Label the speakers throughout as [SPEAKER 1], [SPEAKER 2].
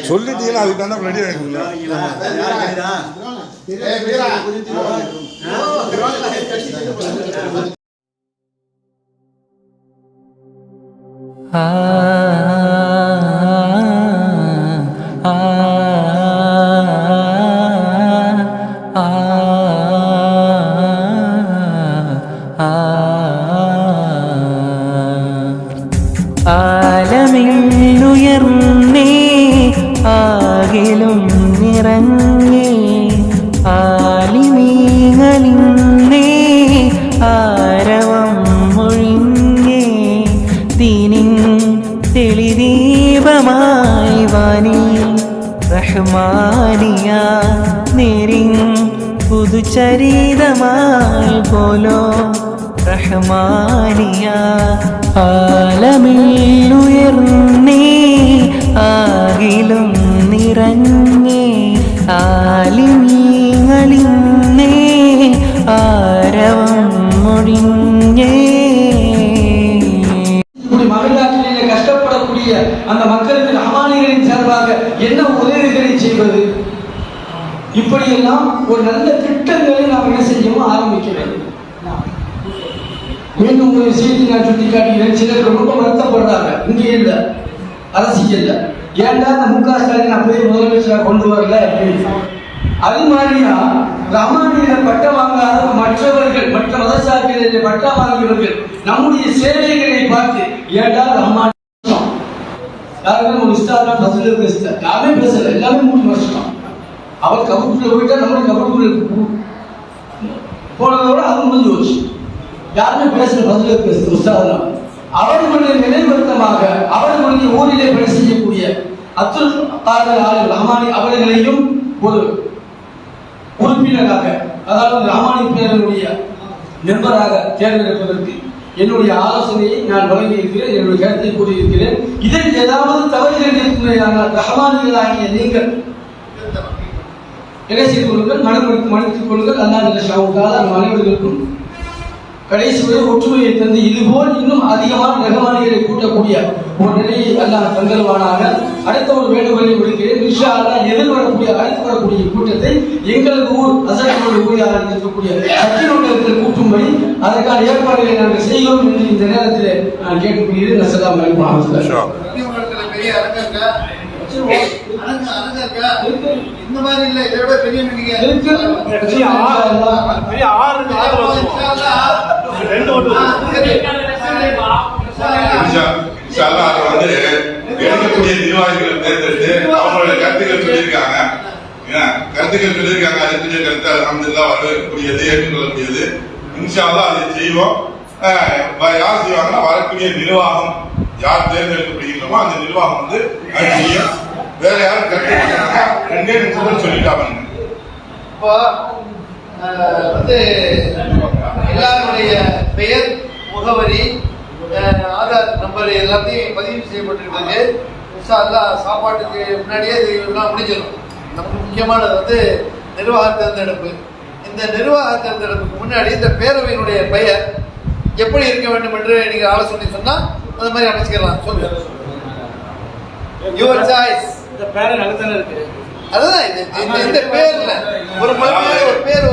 [SPEAKER 1] சொல்லிட்டீங்கன்னா அதுக்கு தான் ரெடி ஆகிடுங்களா?
[SPEAKER 2] ആലമിന്നുയർന്നേ ആകിലും നിറഞ്ഞേ ആലിമീങ്ങളിന്നേ ആരവം മൊഴിഞ്ഞേ ദീനിൻ തെളിദീപമായി വാനി റഹ്മാനിയ നേരിൻ പുതുചരിതമായി പോലോ റഹ്മാനിയ ആലമിന്നുയർന്നേ ആകിലും നിറഞ്ഞേ ആലിമീങ്ങളിന്നേ ആരവം மொழிஞ்சே.
[SPEAKER 3] மகளிராற்றிலே கஷ்டப்படக்கூடிய அந்த மக்களுக்கு ரஹ்மானிகளின் சார்பாக என்ன உதவிகளை செய்வது, இப்படியெல்லாம் ஒரு நல்ல திட்டங்களை நாம் என்ன செய்யவும் ஆரம்பிக்க வேண்டும். மீண்டும் ஒரு செய்தி நான் சுட்டிக்காட்டுகிறேன். சிலருக்கு ரொம்ப வருத்தப்படுறாங்க, இங்கே இல்லை அரசியல்ல, ஏன்டா அந்த முக ஸ்டாலின் அப்படியே முதலமைச்சராக கொண்டு வரல அப்படின்னு. அது மாதிரியா ரஹ்மானியில பட்டம் வாங்காத மற்றவர்கள், மற்ற மதசார்பிலே பட்டம் வாங்கியவர்கள் நம்முடைய சேவைகளை பார்த்து ஏன்டா ரஹ்மான் யாருக்கும் ஒரு இஸ்தாரா பஸ்ல பேசல, யாருமே பேசல, எல்லாமே மூணு வருஷம். அவர் கபூர்ல போயிட்டா நம்மளுடைய கபூர்ல போனதோட அது முடிஞ்சு வச்சு யாருமே பேசல, பஸ்ல பேசல உஸ்தாதா. அவர்களுடைய நினைவர்த்தமாக அவர்களுடைய ஊரிலே பணி செய்யக்கூடிய அப்துல் காதர் ஆல் ரஹ்மானி அவர்களையும் ஒரு உறுப்பினராக, அதாவது ரஹ்மானி பேரனுடைய மெம்பராக தேர்ந்தெடுப்பதற்கு என்னுடைய ஆலோசனையை நான் வழங்கி இருக்கிறேன், என்னுடைய கருத்தை கூறியிருக்கிறேன். இதில் ஏதாவது தவறுகள் இருக்கிறார்கள் ரஹ்மானிகளாகிய நீங்கள் என்ன செய்து கொள்ளுங்கள், மன்னித்துக் கொள்ளுங்கள். அல்லாஹ் நம் அனைவர்களுக்கும் கடைசி வரை ஒற்றுமையை தந்து இதுபோல் இன்னும் அதிகமான ரஹ்மானிகளை கூட்டக்கூடிய ஒரு நிலையை அல்லாஹ் தந்தருவானாக. அடுத்த ஒரு வேண்டுகோளை விடுக்கிறேன். இன்ஷா அல்லாஹ் அடுத்து வரக்கூடிய கூட்டத்தை எங்களது ஊர் அசரனுடைய ஊராக இருக்கக்கூடிய சத்தியத்தில் கூட்டும்படி அதற்கான ஏற்பாடுகளை நாங்கள் செய்கிறோம் என்று இந்த நேரத்தில் நான் கேட்டுக்கொள்கிறேன். அஸ்ஸலாமு அலைக்கும் வரஹ்மத்துல்லாஹி. இந்த மாதிரி இல்ல, இதை விட பெரிய மீட்டிங் இருக்கு.
[SPEAKER 1] எடுக்கக்கூடிய நிர்வாகிகள் தேர்ந்தெடுத்து அவங்களுடைய கருத்துக்கள் சொல்லியிருக்காங்க. அதுக்குரிய கருத்து அல்ஹம்துலில்லாஹ் வரவேற்கக்கூடியது, ஏற்றுக்கொள்ளக்கூடியது. இன்ஷா அல்லாஹ் அதை செய்வோம். யார் செய்வாங்கன்னா வரக்கூடிய நிர்வாகம் யார் தேர்ந்தெடுக்கப்படுகிறோமோ அந்த நிர்வாகம் வந்து அது செய்யும். வேற யாரும் கருத்து ரெண்டே நிமிஷம் சொல்லிட்டாங்க.
[SPEAKER 4] இப்போ எல்லாருடைய பெயர், முகவரி, ஆதார் நம்பர் எல்லாத்தையும் பதிவு செய்யப்பட்டிருக்கிறது. இன்ஷா அல்லாஹ் சாப்பாட்டுக்கு முன்னாடியே இதெல்லாம் முடிஞ்சிடும். நமக்கு முக்கியமானது நிர்வாக தேர்ந்தெடுப்பு. இந்த நிர்வாக தேர்ந்தெடுப்புக்கு முன்னாடி இந்த பேரவையினுடைய பெயர் எப்படி இருக்க வேண்டும் என்று நீங்க ஆலோசனை சொன்னா அந்த மாதிரி அமைச்சுக்கலாம். சொல்லுங்க, யுவர் சாய்ஸ். இந்த பேர் நல்லதானே இருக்கு. அதுதான் இந்த பேர்ல ஒரு பேர்,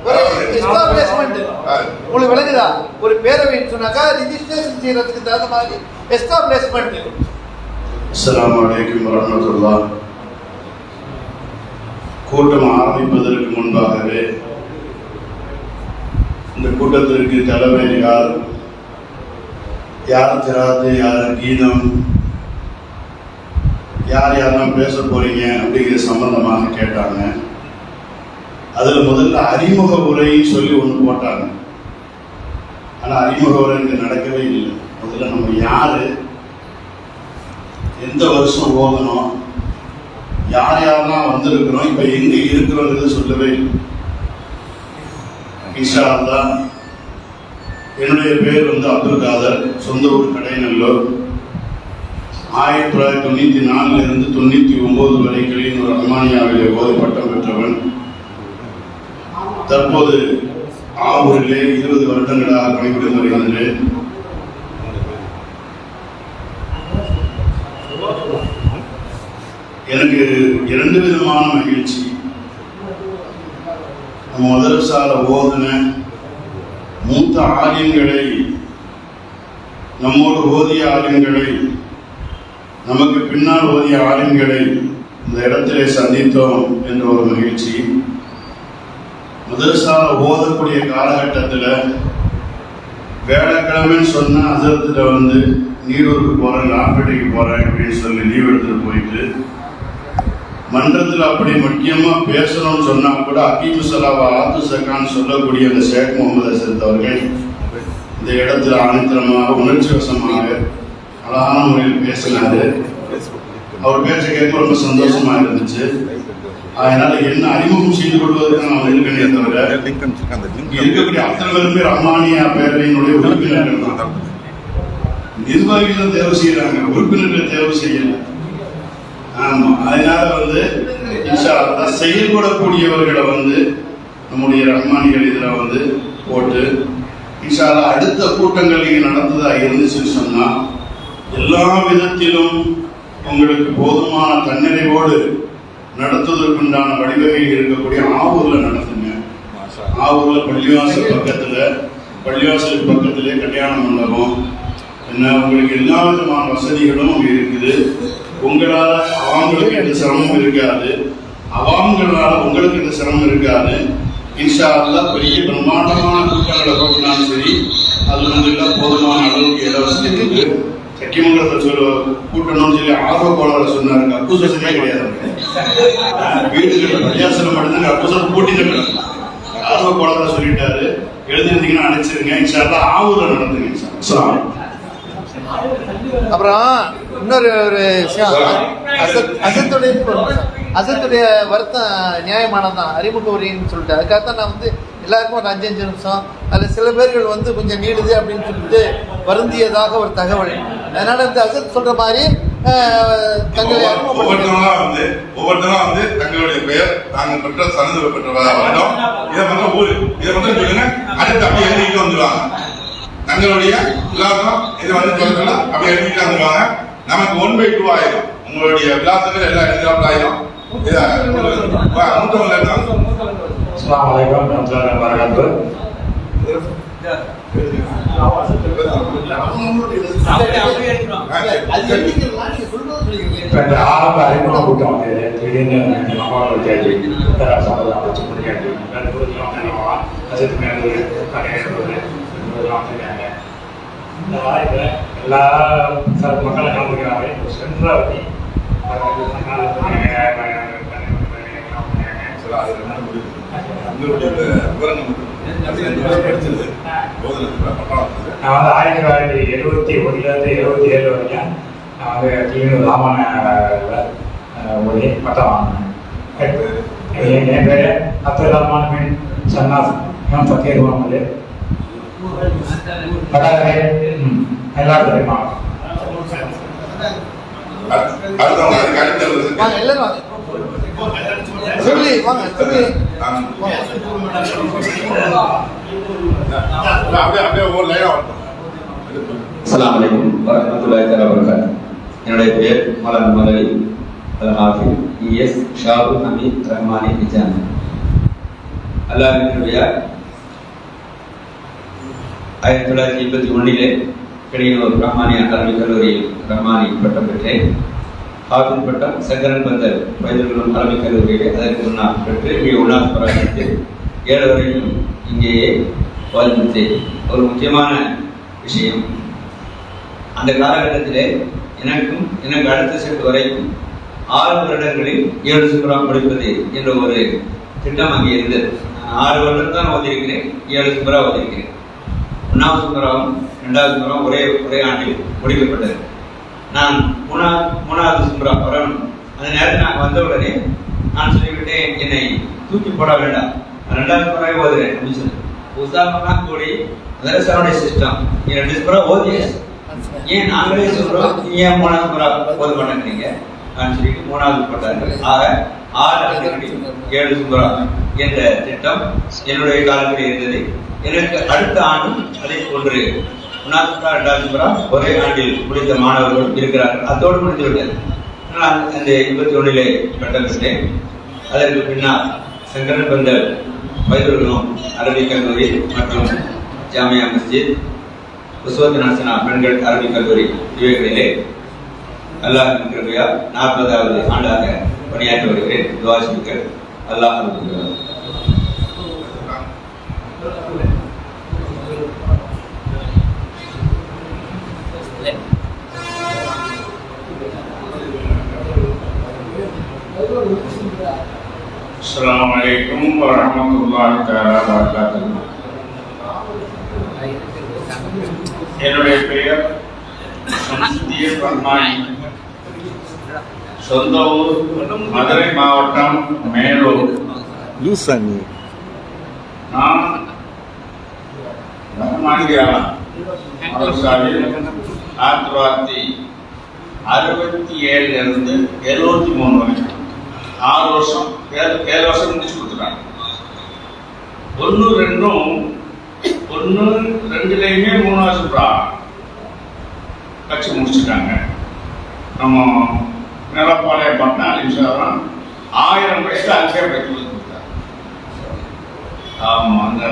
[SPEAKER 4] ஒரு எஸ்டாப்ளிஷ்மெண்ட் உங்களுக்கு விளங்குதா? ஒரு பேரவைன்னு சொன்னாக்கா ரிஜிஸ்ட்ரேஷன் செய்யறதுக்கு தகுந்த மாதிரி எஸ்டாப்ளிஷ்மெண்ட்.
[SPEAKER 5] அஸ்ஸலாமு அலைக்கும் வரஹ்மத்துல்லாஹ். கூட்டம் ஆரம்பிப்பதற்கு முன்பாகவே இந்த கூட்டத்திற்கு தலைவர் யார் திராது, யார் கீதம், யார் யாரெல்லாம் பேச போறீங்க அப்படிங்கிற சம்பந்தமாக கேட்டாங்க. அதுல முதல்ல அறிமுக உரை சொல்லி ஒன்று போட்டாங்க. ஆனா அறிமுக உரை இங்க நடக்கவே இல்லை. முதல்ல நம்ம யாரு, எந்த வருஷம் ஓதணும், யார் யாரெல்லாம் வந்திருக்கிறோம், இப்ப எங்க இருக்கிறோங்கிறது சொல்லவே இல்லை. இன்ஷா அல்லாஹ். என்னுடைய பேர் அப்துல் காதர், சொந்த ஊர் கடைநல்லூர். 1994 இருந்து 99 வரை கிளியனூர் ரஹ்மானியாவிலே ஓதி பட்டம் பெற்றவன். தற்போது ஆவூரிலே 20 வருடங்களாக பணிபுரிந்து வருகின்றேன். எனக்கு 2 விதமான மகிழ்ச்சி. நம்ம மதரசால ஓதுன மூத்த ஆலிம்களை, நம்மோடு ஓதிய ஆலிம்களை, நமக்கு பின்னால் ஓதிய ஆலிம்களை இந்த இடத்திலே சந்தித்தோம் என்ற ஒரு மகிழ்ச்சி. மதரசால ஓதக்கூடிய காலகட்டத்தில் வேலைக்கிழமைன்னு சொன்ன அசரத்தில் நீரூருக்கு போறேன், லாம்பேட்டைக்கு போறேன் அப்படின்னு சொல்லி லீவ் எடுத்துட்டு போயிட்டு மன்றத்தில் அப்படி முக்கியமா பேசணும்னு சொன்னா கூட அகீமு சலாவா ஆத்து சக்கான்னு சொல்லக்கூடிய அந்த ஷேக் முகமது அசரத் அவர்கள் இந்த இடத்துல ஆணித்தரமாக உணர்ச்சி வசமாக அழகான முறையில் பேசினாரு. அவர் பேச்ச கேட்க ரொம்ப சந்தோஷமா இருந்துச்சு. அதனால என்ன அறிமுகம் செய்து கொள்வதற்கு நான் இருக்கனே தவிர இருக்கக்கூடிய அத்தனை பேருமே ரஹ்மானியா பேரவையினுடைய உறுப்பினர்கள் தான். நிர்வாகிகள் தேர்வு செய்யறாங்க, உறுப்பினர்கள் தேர்வு செய்யல. ஆமா, அதனால இன்ஷா அல்லாஹ் செயல்படக்கூடியவர்களை நம்முடைய ரஹ்மானிகள் இதுல போட்டு இன்ஷா அல்லாஹ் அடுத்த கூட்டங்கள் நீங்க நடந்ததா இருந்துச்சுன்னு சொன்னா எல்லா விதத்திலும் உங்களுக்கு போதுமான தன்னிறைவோடு நடத்துவதற்குண்டான வழிவகையில் இருக்கக்கூடிய ஆவூர்ல நடத்துங்க. ஆவூர்ல பள்ளிவாசலுக்கு பக்கத்திலே கல்யாண மண்டபம் என்ன, உங்களுக்கு எல்லா விதமான வசதிகளும் அங்கே இருக்குது. உங்களால அவங்களுக்கு எந்த சிரமம் இருக்காது, அவங்களால உங்களுக்கு எந்த சிரமம் இருக்காது. இன்ஷா அல்லாஹ் பெரிய பிரம்மாண்டமான கூட்டங்களை போட்டாலும் சரி, அது போதுமான அளவுக்கு இலவசதி இருக்கு. சக்கியமங்கலத்தை கூட்டணும்னு சொல்லி ஆர்வ கோளாறு சொன்னாரு. அக்குசமே கிடையாது, வீடுகளில் பள்ளியாசலம் மட்டும்தான் அக்குசம் கூட்டிட்டு ஆர்வ கோளாறு சொல்லிட்டாரு. எழுதிருந்தீங்கன்னா அழைச்சிருங்க. இன்ஷா அல்லாஹ் ஆவூர்ல நடந்துங்க.
[SPEAKER 4] அப்புறம் இன்னொரு ஒரு விஷயம், அசத்துடைய வருத்தம் நியாயமானதான், அறிமுக உரைன்னு சொல்லிட்டு அதுக்காகத்தான் நான் எல்லாருக்கும் ஒரு 5 நிமிஷம், அதில் சில பேர்கள் கொஞ்சம் நீடுது அப்படின்னு சொல்லிட்டு வருந்தியதாக ஒரு தகவல். அதனால அசத் சொல்ற மாதிரி தங்களை
[SPEAKER 1] ஒவ்வொருத்தரும் தங்களுடைய பெயர் நாங்கள் பெற்ற சனது பெற்றதாக வருடம் இதை ஊர் இதை சொல்லுங்க. அடுத்து அப்படியே எழுதிட்டு வந்துடுவாங்க. தங்களுடைய விலாசம் இதை சொல்லலாம், அப்படியே எழுதிட்டு வந்துடுவாங்க. நமக்கு 1/2 ஆயிரும். உங்களுடைய விலாசங்கள் எல்லாம் எழுதினாப்ல ஆயிரும்.
[SPEAKER 6] அஸ்ஸலாமு அலைக்கும் வரஹ்மத்துல்லாஹி வபரகாத்துஹு. இப்போ இந்த ஆரம்ப அறிமுக கூட்டம் திடீர்னு மகாண கேள்வி கேள்வி அதுக்கு மேலே இந்த வாய்ப்பு எல்லா மக்களை கலந்துக்கிறாங்க. சென்றாவதி நான் 1971 77 வரைக்கும் நான் கிளியனூர் ராமான ஒரு பட்டம் வாங்கினேன். என் பேர் அப்துல் ரஹ்மான் பின் சன்னாஸ் எம் ஃபக்கீர் முகமது. எல்லாரும் தெரியுமா?
[SPEAKER 7] அஸ்ஸலாமு அலைக்கும் வரஹ்மத்துல்லாஹி வபரகாத்துஹு. என்னுடைய பேர் மலன் மலரி அல்-ஹாஃபிஸ் இஎஸ் ஷாபுல் ஹமீத் ரஹ்மானி நிஜாமி. அல்லாஹ்வின் கிருபையால் 1981 கிளியனூர் ரஹ்மானியா அரபிக் கல்லூரியில் ரஹ்மானி பட்டம் பெற்றேன். ஹாஃபிஸ் பட்டம் சங்கரன் பந்தர் பைதல்குலம் அரபிக் கல்லூரியிலே அதற்கு முன்னால் பெற்று இங்கே உண்ணாஸ் பராமரித்து 7 வரைக்கும் இங்கேயே வாழ்ந்தேன். ஒரு முக்கியமான விஷயம், அந்த காலகட்டத்திலே எனக்கு அடுத்த செட் வரைக்கும் 6 வருடங்களில் 7 சுப்ரா முடிப்பது என்ற ஒரு திட்டம் அங்கே இருந்தது. 6 வருடம் தான் ஓதியிருக்கிறேன், 7 சுப்ரா ஓதியிருக்கிறேன். 1வது சுப்ராவும் 2வது சுப்ராவும் ஒரே ஆண்டில் முடிக்கப்பட்டது. நான் 3வது சுப்ரா வரணும். அந்த நேரத்தில் நான் வந்த உடனே நான் சொல்லிவிட்டேன், என்னை தூக்கி போட வேண்டாம், 2வது சுப்ராவை ஓதுறேன் அப்படின்னு சொல்லி. உசாமனா கூடி மதரசாவுடைய சிஸ்டம், நீ 2 சுப்ரா ஓதிய, ஏன் நாங்களே சொல்றோம், நீ ஏன் 3வது சுப்ரா ஓத மாட்டேங்கிறீங்க அப்படின்னு சொல்லிட்டு 3வது போட்டார்கள். ஆக 6 ஆண்டுகளில் 7 சுப்ரா என்ற திட்டம் என்னுடைய காலத்தில் இருந்தது. எனக்கு அடுத்த ஆண்டும் அதை போன்று 1வது சுப்ரா 2வது சுப்ரா ஒரே ஆண்டில் முடித்த மாணவர்கள் இருக்கிறார்கள். அதோடு முடிந்துவிட்டது. நான் அந்த 81 பட்டம் பெற்றேன். அதற்கு பின்னால் சங்கரன் பந்தல் பைதுல்குலூம் அரபிக் கல்லூரி மற்றும் ஜாமியா மஸ்ஜித், உஸ்வத் ஹசனா பெண்கள் அரபிக் கல்லூரி இவைகளிலே அல்லாஹ்வின் கிருபையால் 40வது ஆண்டாக பணியாற்றி வருகிறேன். துஆ செய்யுங்கள். அல்லாஹ் அருள்வார்.
[SPEAKER 6] அஸ்ஸலாமு அலைக்கும் வரஹ்மத்துல்லாஹி தஆலா வபரகாத்துஹு. என்னுடைய பெயர் ஷம்சுத்தீன் ரஹ்மானி. சொந்த ஊர் மதுரை மாவட்டம் மேலூர். நான் ரஹ்மானியா அரசாவில் 1967 இருந்து 73 வரைக்கும் 6 வருஷம் 7 வருஷம் முடிச்சு கொடுத்துட்டாங்க. 1, 2லையுமே 3வது சுப்ரா வச்சு முடிச்சுட்டாங்க. நம்ம நிலப்பாளைய பட்னா அலிம்சாரம் 1000 வயசுல அங்கே வச்சு கொடுத்தாங்க. ஆமா, அந்த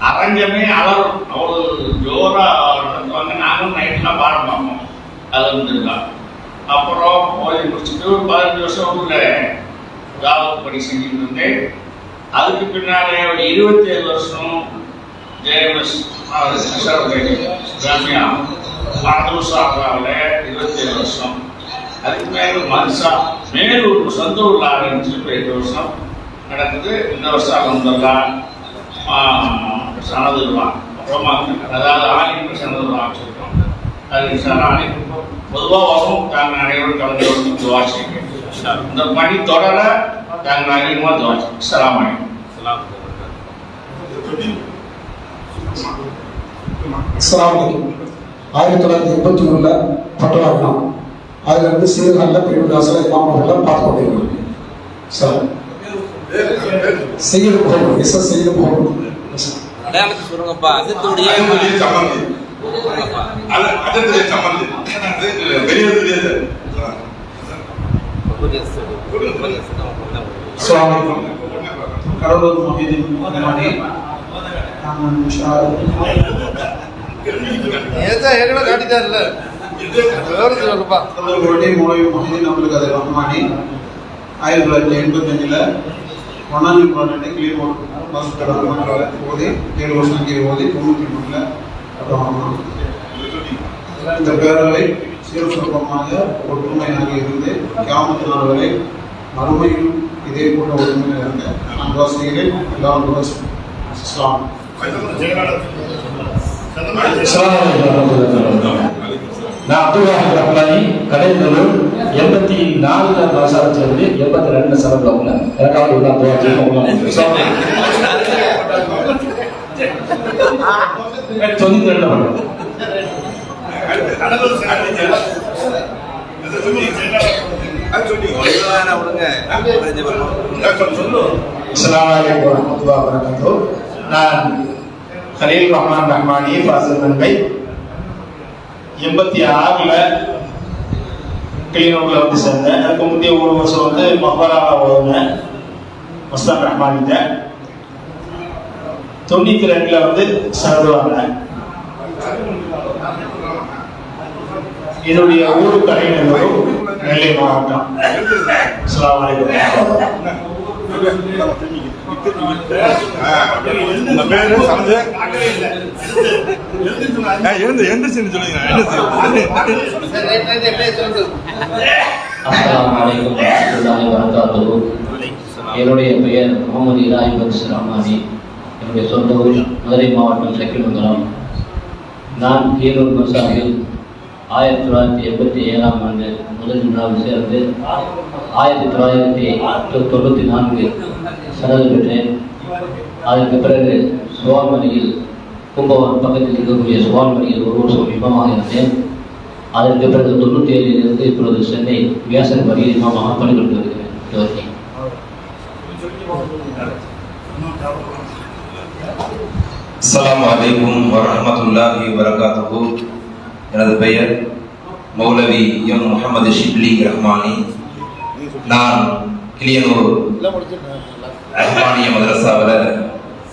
[SPEAKER 6] அரங்கமே அலரும், அவ்வளவு ஜோரா நடத்துவாங்க. நானும் நைட்லாம் பாடம் பார்ப்போம். அது வந்துருக்கலாம். அப்புறம் ஓதி முடிச்சுட்டு 15 வருஷம் ஊர்ல தாவத் பணி செஞ்சுட்டு இருந்தேன். அதுக்கு பின்னாலே ஒரு 27 வருஷம் ஜேஎம்எஸ் ஜாமியா மதரசாவில் 27 வருஷம். அதுக்கு மேலே மன்சா மேலூர் சொந்த ஊரில் ஆரம்பிச்சு 8 வருஷம் நடக்குது. இந்த வருஷம் அலமதுல்லா சனதுருவான், அதாவது ஆலிம் சனதுருவான் வச்சிருக்கோம். அது ஆலிம் பொதுவாக வரும். தாங்கள் அனைவரும் கலந்து கொண்டு துவா செய்யுங்க. இந்த பணி தொடர தாங்கள் அதிகமாக துவா செய்யுங்க. அஸ்ஸலாமு அலைக்கும்.
[SPEAKER 3] அஸ்ஸலாமு அலைக்கும். 1981 பட்டவாகனம். அதுல இருந்து சீர்காழில பெரியவிலாசில் இமாம் அவர்கள் பார்த்து கொண்டிருக்கிறாங்க. சார் செய்யது போகணும், எஸ் செய்யது போகணும்.
[SPEAKER 8] அடையாளத்தை சொல்லுங்கப்பா. அதுக்குடைய
[SPEAKER 1] சம்பந்தி அதற்கு சம்பந்தி பெரிய
[SPEAKER 3] கடலூர் மொஹிதீன் ரஹ்மானி.
[SPEAKER 4] ஏற்கனவே காட்டிட்டார்ல, விவரத்தில் சொல்லுப்பா.
[SPEAKER 3] மொஹிதீன் அப்துல் கதீர் ரஹ்மானி 1985 ஒன்னாம் குரானை கிளியர் ஓதி 7 வருஷம் அங்கே ஓதி 93 இந்த பேரவை சீர்சுருக்கமாக ஒற்றுமையாக இருந்து கியாமத் நாள் வரை மறுமையில் இதே போன்ற ஒற்றுமையாக இருந்த நான் துவா செய்கிறேன். எல்லாரும் துவா செய்யுங்க. இஸ்லாம்
[SPEAKER 9] நான் அப்துல் வாஹித் ரஹ்மானி கடைநல்லூர் 84 வருஷத்துல இருந்து 82 சதவீதம் உள்ள எனக்காக உள்ள துவா செய்யணும். நான் கலீல் ரஹ்மான் ரஹ்மானி ஃபாசில் நன்மை 86 கிளிநூர்ல வந்து சேர்ந்தேன். அதுக்கு முந்தைய 1 வருஷம் வந்து மஹராவா ஓதுனேன் மஸ்தான் ரஹ்மானிட்ட. 92 வந்து சரதுவாங்க. என்னுடைய ஊரு கடைநல்லூர், நெல்லை மாவட்டம். அஸ்ஸலாமு அலைக்கும்.
[SPEAKER 1] எழுந்து எந்திரிச்சுன்னு சொல்லுங்க.
[SPEAKER 10] அஸ்ஸலாமு அலைக்கும் வரஹ்மத்துல்லாஹி வபரகாத்துஹு. என்னுடைய பெயர் முகமது இலாஹி பக்ஸ் ரஹ்மானி. என்னுடைய சொந்த ஊர் மதுரை மாவட்டம் சக்கிமங்கலம். நான் ஈரோடு மசாவில் 1987ஆம் ஆண்டு முதல் விழாவில் சேர்ந்து 1994 சனது பெற்றேன். அதற்கு பிறகு சுவால்மணியில் கும்பகோணம் பக்கத்தில் இருக்கக்கூடிய சுவால்மணியில் ஒரு வருஷம் இமாமாக இருந்தேன். அதற்கு பிறகு 97 இப்பொழுது சென்னை வியாசர் பள்ளியில் இமாமாக பணிபுரிந்து வருகிறேன். இதுவரை
[SPEAKER 8] அஸ்ஸலாமு அலைக்கும் வரஹ்மத்துல்லாஹி வபரகாத்துஹு. எனது பெயர் மௌலவி எம் முஹம்மது ஷிப்லி ரஹ்மானி. நான் கிளியனூர் ரஹ்மானிய மதரசாவில்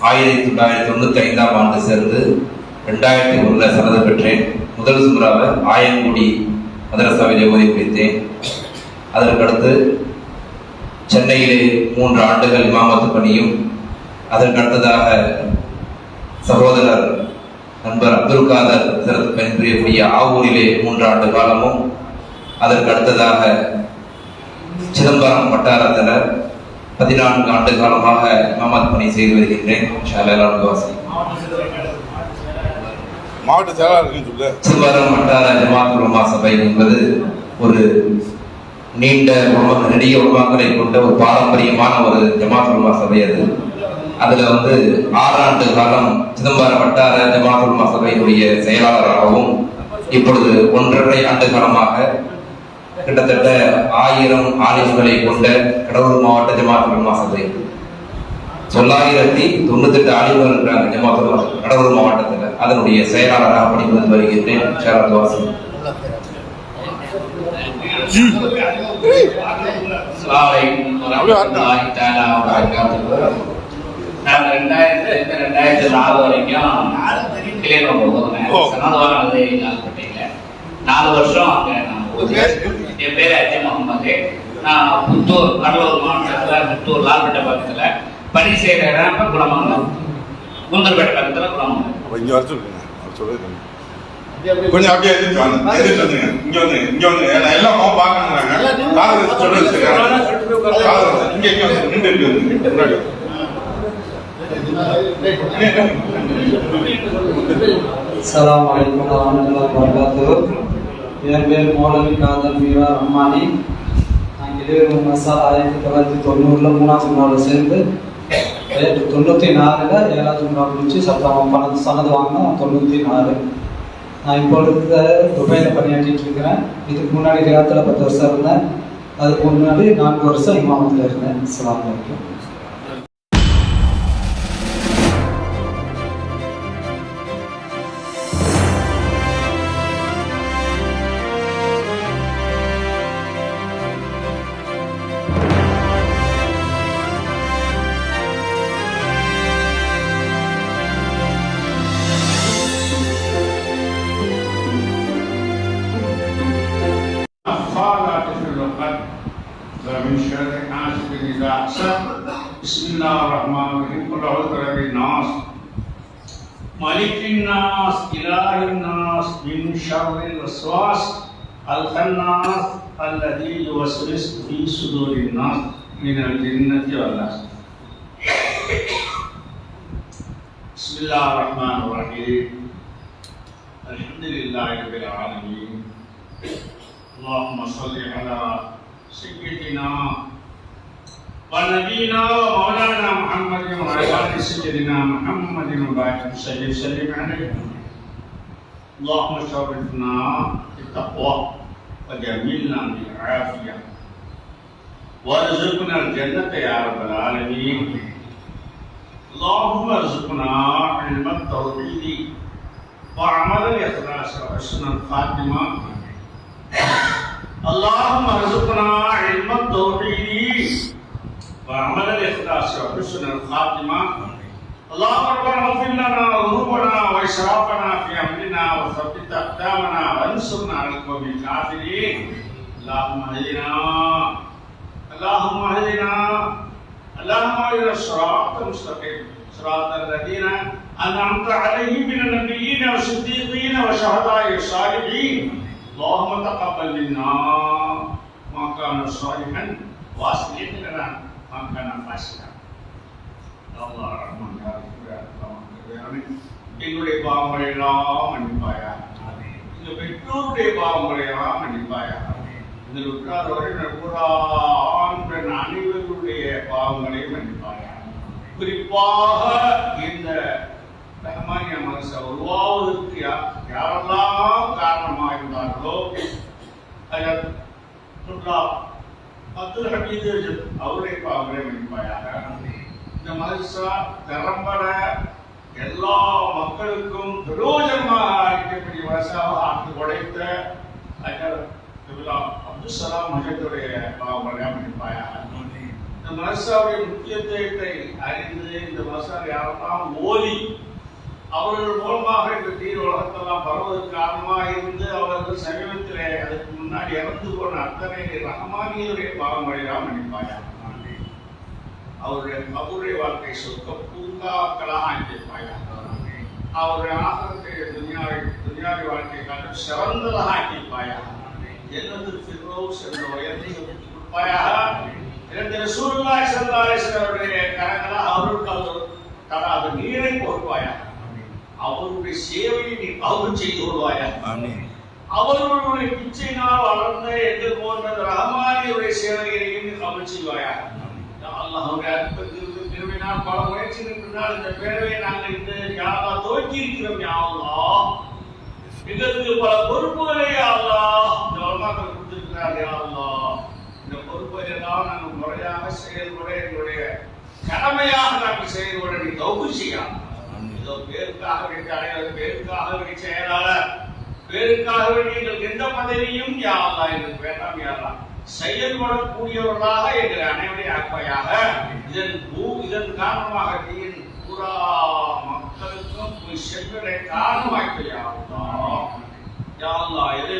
[SPEAKER 8] 1995ஆம் ஆண்டு சேர்ந்து 2001 சனது பெற்றேன். முதல் சுமராவை ஆயங்குடி மதரசாவிலே ஓதி முடித்தேன். அதற்கடுத்து சென்னையிலே 3 ஆண்டுகள் இமாமத்து பணியும், அதற்கடுத்ததாக சகோதரர் நண்பர் அப்துல் காதர் சிறப்பு பணிபுரியக்கூடிய ஆவூரிலே 3 ஆண்டு காலமும், அதற்கு அடுத்ததாக சிதம்பரம் வட்டாரத்தில் 14 ஆண்டு காலமாக இமாமத் பணி செய்து வருகின்றேன்.
[SPEAKER 1] மாவட்ட செயலாளர்
[SPEAKER 8] சிதம்பரம் வட்டார ஜமாத்துல் உலமா சபை என்பது ஒரு நெடிய உலமாக்களை கொண்ட ஒரு பாரம்பரியமான ஒரு ஜமாத்துல் உலமா சபை. அதுல 6 ஆண்டு காலம் சிதம்பரம் வட்டார ஜமாத்துல் உலமா சபையினுடைய செயலாளராகவும், இப்பொழுது 1.5 ஆண்டு காலமாக கிட்டத்தட்ட 1000 ஆலிம்களை கொண்ட கடலூர் மாவட்ட ஜமாத்துல் உலமா சபை. 998 ஆலிம்கள் இருக்கிறாங்க ஜமாத்துல் உலமா கடலூர் மாவட்டத்தில். அதனுடைய செயலாளராக பணிபுரிந்து வருகின்றேன்.
[SPEAKER 6] நான் 2004 வரைக்கும் கிளியர் 4 வருஷம் அங்கே நான் என் பேர் அஜய் முகமது. நான் புத்தூர் கடலூர் மாவட்டத்தில் புத்தூர் லால்பேட்டை பக்கத்தில் பணி செய்கிற இடம் குளமங்கலம், குந்தர்பேட்டை பக்கத்தில் குளமங்கலம்.
[SPEAKER 1] கொஞ்சம் அப்படியே எதிர்த்து வாங்க, எதிர்த்து வந்துங்க, இங்க வந்துங்க, இங்க வந்துங்க. எல்லாம் பார்க்கணுங்கிறாங்க. காதல் சொல்றது சரியா? காதல் இங்க இங்க நின்று இருக்கு முன்னாடி.
[SPEAKER 11] அஸ்ஸலாமு அலைக்கும் வரஹ்மத்துல்லாஹி வபரகாத்துஹு. என் பேர் மௌலவி காதர் மீரா ரஹ்மானி. நான் கிளியனூர் மசா 1990 3ஆம் சுமராவில் சேர்ந்து 94 7ஆம் சுமராவில் முடிச்சு சனது வாங்கினேன் 94. நான் இப்பொழுது துபாயில் பணியாற்றிட்டு இருக்கிறேன். இதுக்கு முன்னாடி கிராத்தில் 10 வருஷம் இருந்தேன். அதுக்கு முன்னாடி 4 வருஷம் இமாமத்தில் இருந்தேன். அஸ்ஸலாமு அலைக்கும்.
[SPEAKER 6] ومن شر حاسد إذا حسد. بسم الله الرحمن الرحيم. قل أعوذ برب الناس مالك الناس إله الناس من شر الوسواس الخناس الذي يوسوس في صدور الناس من الجنة والناس. بسم الله الرحمن الرحيم. الحمد لله رب العالمين. اللهم صل على سيدنا ونبينا ومولانا محمد وعلى آل سيدنا محمد وبارك وسلم عليه. اللهم شرفنا بالتقوى وجملنا بالعافية وارزقنا الجنة يا رب العالمين. اللهم ارزقنا علم التوحيد وعمل الإخلاص وحسن الخاتمة. اللهم ارزقنا علم التوحيد وعمل الإخلاص وحسن الخاتمة. اللهم ربنا اغفر لنا ذنوبنا وإسرافنا في أمرنا وثبت أقدامنا وانصرنا على القوم الكافرين. اللهم اهدنا اللهم اهدنا اللهم اهدنا الصراط المستقيم صراط الذين أنعمت عليهم من النبيين والصديقين والشهداء والصالحين. اللهم تقبل منا மாக்கான சாலிஹன் வாசிக்கிறேன் மாக்கான பாசிகா அல்லாஹ் ரஹ்மான் எங்களுடைய பாவங்களை எல்லாம் மன்னிப்பாயா, இந்த பெற்றோருடைய பாவங்களை எல்லாம் மன்னிப்பாயா, இந்த உற்றார் அனைவருடைய பாவங்களை மன்னிப்பாயா. குறிப்பாக இந்த ரஹ்மானிய மனச உருவாவதற்கு யாரெல்லாம் காரணமாக இருந்தார்களோ அப்துல் ஹமீது அவருடைய பாவங்களை மன்னிப்பாயாக. இந்த மதரசா திறம்பட எல்லா மக்களுக்கும் பிரயோஜனமாக இருக்கக்கூடிய மதரசாவாக ஆக்கி உடைத்த அப்துல் சலாம் மஜத்துடைய பாவங்களை மன்னிப்பாயாக. இந்த மதரசாவுடைய முக்கியத்துவத்தை அறிந்து இந்த மதரசா யாரெல்லாம் ஓதி அவர்கள் மூலமாக இந்த தீர் உலகத்தெல்லாம் பரவுவதற்கு காரணமாக இருந்து அவர்கள் சமீபத்திலே அதுக்கு முன்னாடி இறந்து போன அத்தனை ரஹ்மானியுடைய பாவங்களை மன்னிப்பாயா. அவருடைய வாழ்க்கை சொற்க பூங்காக்களாக ஆக்கியிருப்பாயா. அவருடைய ஆகத்தை துனியாவை வாழ்க்கை காட்ட சிறந்ததாக ஆக்கியிருப்பாயா. ஜன்னத்துல் ஃபிர்தௌஸ் என்ற உயர்வை கொடுப்பாயாக. இரண்டு ரசூலுல்லாஹி ஸல்லல்லாஹு அலைஹி வஸல்லம் அவருடைய கரங்களால் அவருக்கு தடாத நீரை கொடுப்பாயா. அவருடைய சேவையை நீ கவுல் செய்து கொள்வாயா. அவர்களுடைய பிச்சையினால் வளர்ந்த எங்கள் போன்ற ரஹ்மானியுடைய சேவையையும் கவுல் செய்வாயா. அல்லாஹ்வுடைய அற்புதத்திற்கு திரும்பினால் பல முயற்சிகளுக்கு பின்னால் இந்த பேரவை நாங்கள் இந்த யாரெல்லாம் துவக்கி இருக்கிறோம். யா அல்லாஹ், எங்களுக்கு பல பொறுப்புகளை யா அல்லாஹ் இந்த வளமாக்கள் கொடுத்திருக்கிறார். யா அல்லாஹ், இந்த பொறுப்பை எல்லாம் நாங்கள் முறையாக செயல்பட எங்களுடைய கடமையாக நாங்கள் செயல்பட நீ தௌஃபீக் செய்யலாம். இதோ பேருக்காக வேண்டிய அனைவரும் பேருக்காக வேண்டிய செயலாளர் பேருக்காக வேண்டிய எங்களுக்கு எந்த பதவியும் யா அல்லாஹ் எங்களுக்கு வேண்டாம். யா அல்லாஹ், செயல்படக்கூடியவர்களாக எங்களை அனைவரையும் ஆக்குவாயாக. இதன் காரணமாக நீர் பூரா மக்களுக்கும் போய் செல்வதை காரணமாக்கி யா அல்லாஹ், எதை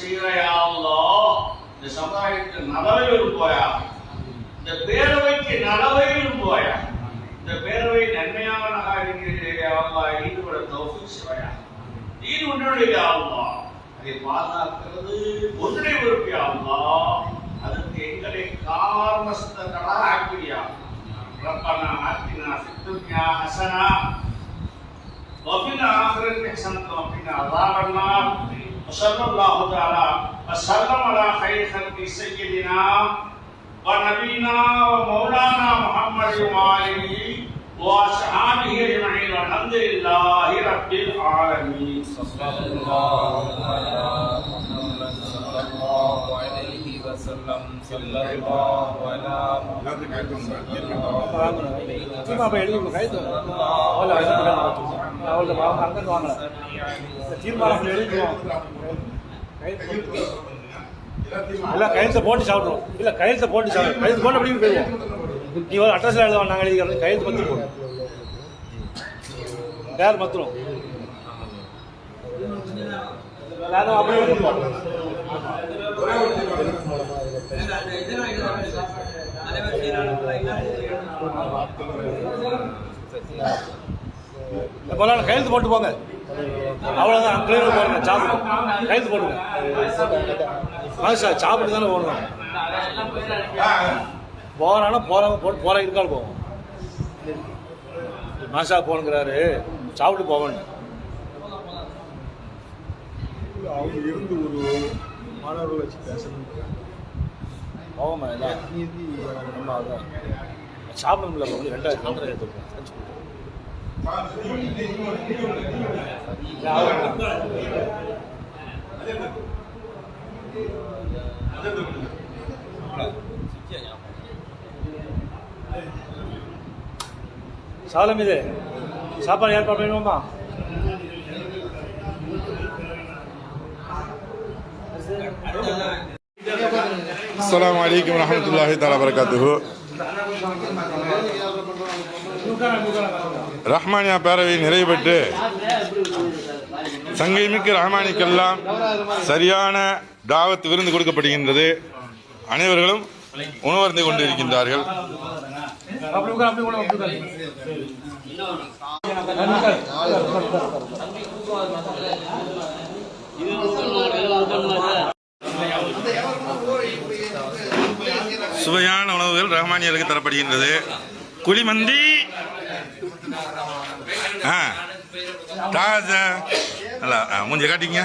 [SPEAKER 6] செய்கிறாய் யா அல்லாஹ், இந்த சமுதாயத்துக்கு நலவை விரும்புவாயா, இந்த பேரவைக்கு நலவை விரும்புவாயா, இந்த பேரவை நன்மையானதாக ஈடுபட தௌஃபீக் செய்வாயா. நீர் உன்னுடைய அல்லாஹ் அதை பாதுகாக்கிறது ஒன்றை விரும்பியா அல்லாஹ், அதற்கு எங்களை காரணஸ்தர்களாக ஆக்கியா. ரப்பனா ஆத்தினா ஃபித் துன்யா ஹஸனா வஃபில் ஆখিরাতি ஹஸனத்தன் வகினா அஸாபன் நார். ஸல்லல்லாஹு தஆலா வஸல்லம் அலா கைரி ஹல்கி சய்யிதினா வ நபினா வ மௌலானா முஹம்மது வ ஆலிஹி வ அஸ்ஹாபிஹி அஜ்மஈன். அல்ஹம்துலில்லாஹி ரப்பில் ஆலமீன். ஸல்லல்லாஹு அலைஹி வஸல்லம். ஸல்லல்லாஹு அலா
[SPEAKER 9] கையெழுத்தை போட்டு சாப்பிடுவோம். இல்லை கையெழுத்தை போட்டு சாப்பிடுவோம். கையெழுத்து போட்டு அப்படின்னு போயிடுவோம். நீ ஒரு அட்ரஸில் எழுதுவோம், நாங்கள் எழுதிக்கிறோம். கையெழுத்து பற்றி போடுவோம். யார் மத்துரும் அப்படியே முதல்ல கையெழுத்து போட்டு போங்க. அவ்வளோதான், கிளியர் போடுங்க. சாப்பிடுங்க, கையெழுத்து போடுங்க. சார் சாப்பிட்டு தானே போடணும். போறானா போற இருக்கால் போவோம். மாஷா போனுங்கிறாரு, சாப்பிட்டு போவேன். அவங்க இருந்து ஒரு மாணவர்கள் வச்சு பேசணும் போவோமா. நம்ம அதான் சாப்பிட முடியல. 2000 எடுத்துருக்கோம். சாலம் இது சாப்பாடு ஏற்பாடு பண்ணுவோமா?
[SPEAKER 1] அஸ்ஸலாமு அலைக்கும் வரஹ்மத்துல்லாஹி தஆலா வபரகாத்துஹு. ரஹ்மானியா பேரவை நிறைவு பெற்று சங்கைமிக்க ரஹ்மானிக்கெல்லாம் சரியான தாவத் விருந்து கொடுக்கப்படுகின்றது. அனைவர்களும் உணவருந்து கொண்டிருக்கின்றார்கள்.
[SPEAKER 4] அந்த
[SPEAKER 1] சுவையான உணவுகள் ரஹ்மானியர்களுக்கு தரப்படுகின்றது. குழிமந்தி, தாஜா, நல்லா மூஞ்சி காட்டிங்க.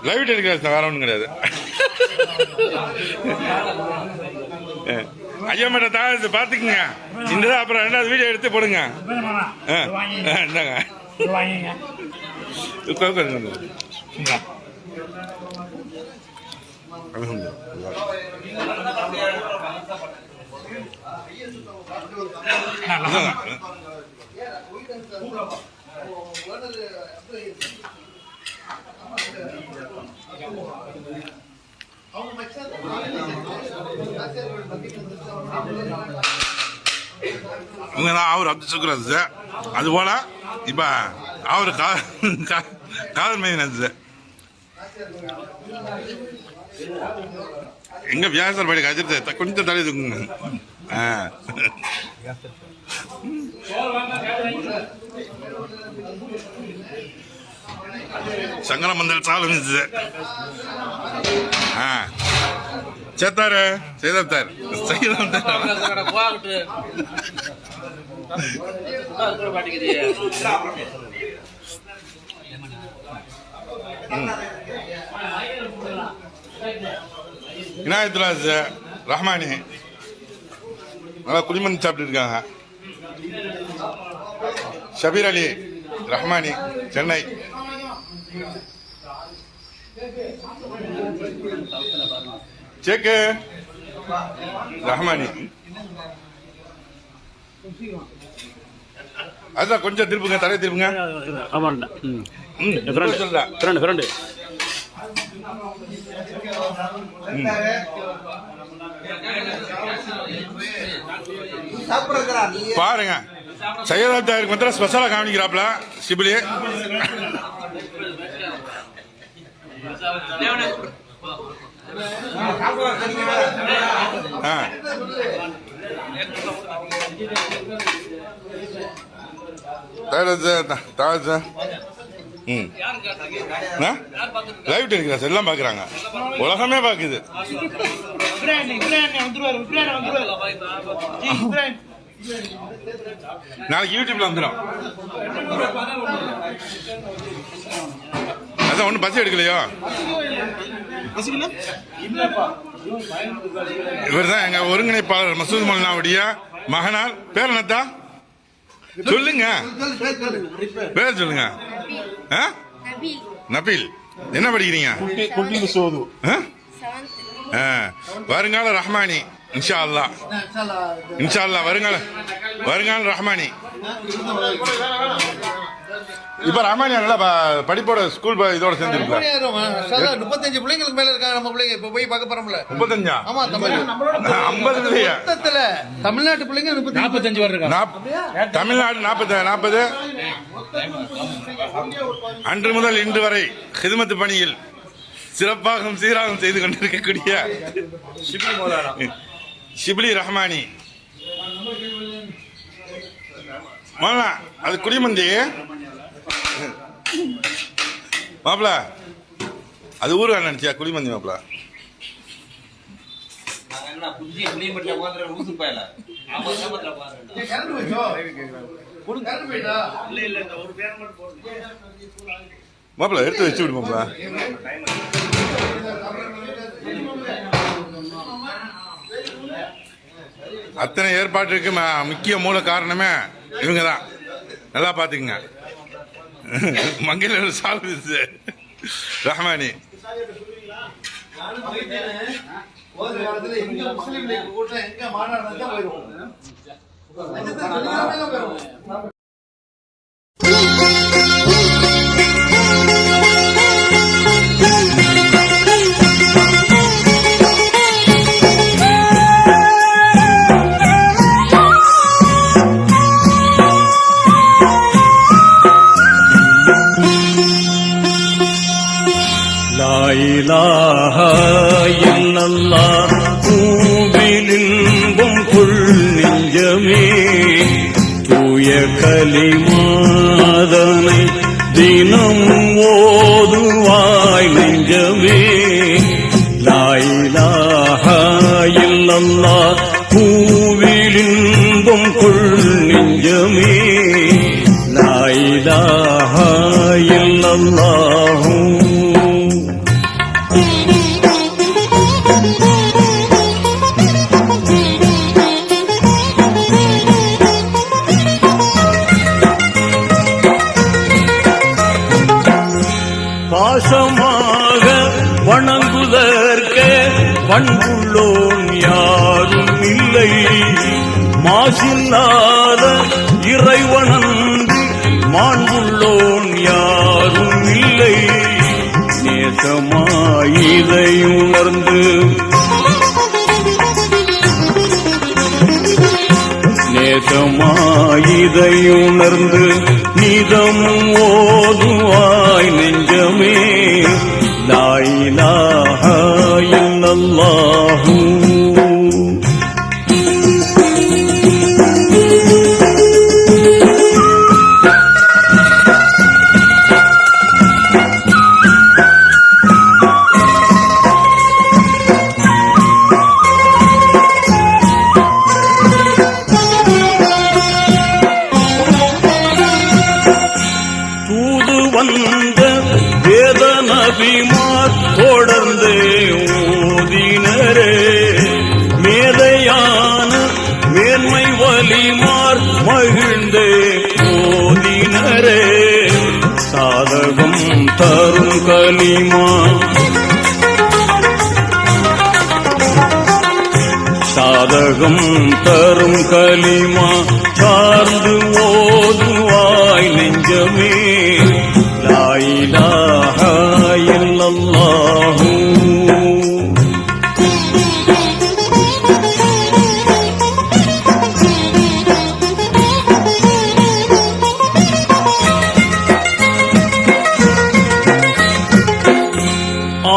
[SPEAKER 1] லைவ் எடுக்கிறாரு, வேற ஒன்றும் கிடையாது. ஐயா மேடம் தாஜ் பார்த்துக்குங்க. இந்த அப்புறம் 2வது வீடியோ எடுத்து போடுங்க. இந்தாங்க இவங்கதான் அவர் அப்துல் சுக்ராஜ். அது போல இப்ப அவரு காதல் மைனஸ் எங்க வியாசர் படி கஜிருத்த கொஞ்சம் தலை தூக்குங்க. சங்கரமந்தல் சாலம் சேத்தாரு செய்தார் இனாயத்துலாஸ் ரஹ்மானி நல்லா குடிமண் சாப்பிட்டு இருக்காங்க. ஷபீர் அலி ரஹ்மானி சென்னை. சேக்கு ரஹ்மானி. அதான் கொஞ்சம் திருப்புங்க, தரையை திருப்புங்க. பாருங்க, சையதாருக்கு மாத்திரம் ஸ்பெஷலா கவனிக்கிறாப்ல சிபிலி. லைவ் டெலிகாஸ்ட் எல்லாம் பாக்குறாங்க, உலகமே பாக்குது. நாளைக்கு யூடியூப்ல வந்துடும். அதான் ஒன்றும் பசி எடுக்கலையோ? இவர் தான் எங்க ஒருங்கிணைப்பாளர் மசூத் மௌலானாவுடைய மகனார். பேர் என்னத்தா சொல்லுங்க, பேர் சொல்லுங்க. நபீல். என்ன படிக்கிறீங்க? வருங்கால ரஹ்மானி இன்ஷா அல்லாஹ். இன்ஷா அல்லாஹ் வருங்கால ரஹ்மானி. இப்ப ரஹ்மானியா நல்லா படிப்போட ஸ்கூல் இதோட சேர்ந்து
[SPEAKER 4] 35 பிள்ளைங்களுக்கு மேல இருக்காங்க. நம்ம பிள்ளைங்க இப்ப போய் பார்க்க போறோம்ல.
[SPEAKER 1] 35?
[SPEAKER 4] ஆமா,
[SPEAKER 1] 50 இல்லையா?
[SPEAKER 4] தமிழ்நாட்டு பிள்ளைங்க 45 வரை இருக்காங்க.
[SPEAKER 1] தமிழ்நாடு 40. அன்று முதல் இன்று வரை ஹிதமத் பணியில் சிறப்பாகவும் சீராகவும் செய்து கொண்டிருக்கக்கூடிய ஷிப்லி ரஹ்மானி. அது குடிமந்தி மாப்பிள, அது ஊரு நினைச்சியா? குடிமந்தி மாப்பிள. மாப்பிள எடுத்து வச்சு விடு மாப்பிள. அத்தனை ஏற்பாட்டுக்கு முக்கிய மூல காரணமே இவங்க தான். நல்லா பாத்துக்குங்க. மங்கையில் சால்வு ரஹ்மானி.
[SPEAKER 4] ஒரு காலத்துல எங்க முஸ்லீம் லீக் கூட்டம் எங்க மாநாடு தான் போயிருவோம்.
[SPEAKER 12] பூவிலின்பம் கொள் நெஞ்சமே தூய கலிமாதனை தினம் ஓதுவாய் நெஞ்சமே லாய் பாசமாக வணங்குதற்கே பண்புள்ளோன் யாரும் இல்லை. மாசில்லாத இறைவனன்றி மாண்புள்ளோன் யாரும் இல்லை. நேசமாயிதை உணர்ந்து நேசமாயிதை உணர்ந்து நிதமும் ஓதுவாய் நெஞ்சமே. லா இலாஹ இல்லல்லாஹு. வந்த வேத நபிமார் தொடர்ந்து ஓதினரே. மேதையான மேன்மை வலிமார் மகிழ்ந்து ஓதினரே. சாதகம் தரும் கலிமா சாதகம் தரும் கலிமா சார்ந்து ஓதுவாய் நெஞ்சமே. லா இலாஹ இல்லல்லாஹு.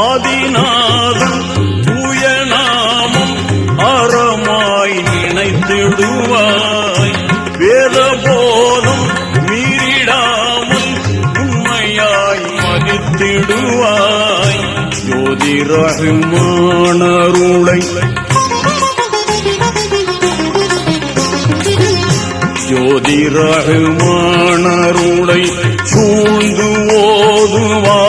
[SPEAKER 12] ஆதிநாதன் தூய நாமம் அறமாய் நினைத்திடுவாய். வேத போதம் மீறிடாமல் உண்மையாய் மதித்திடுவாய். ஜோதி ரஹ்மானருளை ஜோதி ரஹ்மானருளை சூழ்ந்து ஓதுவாய்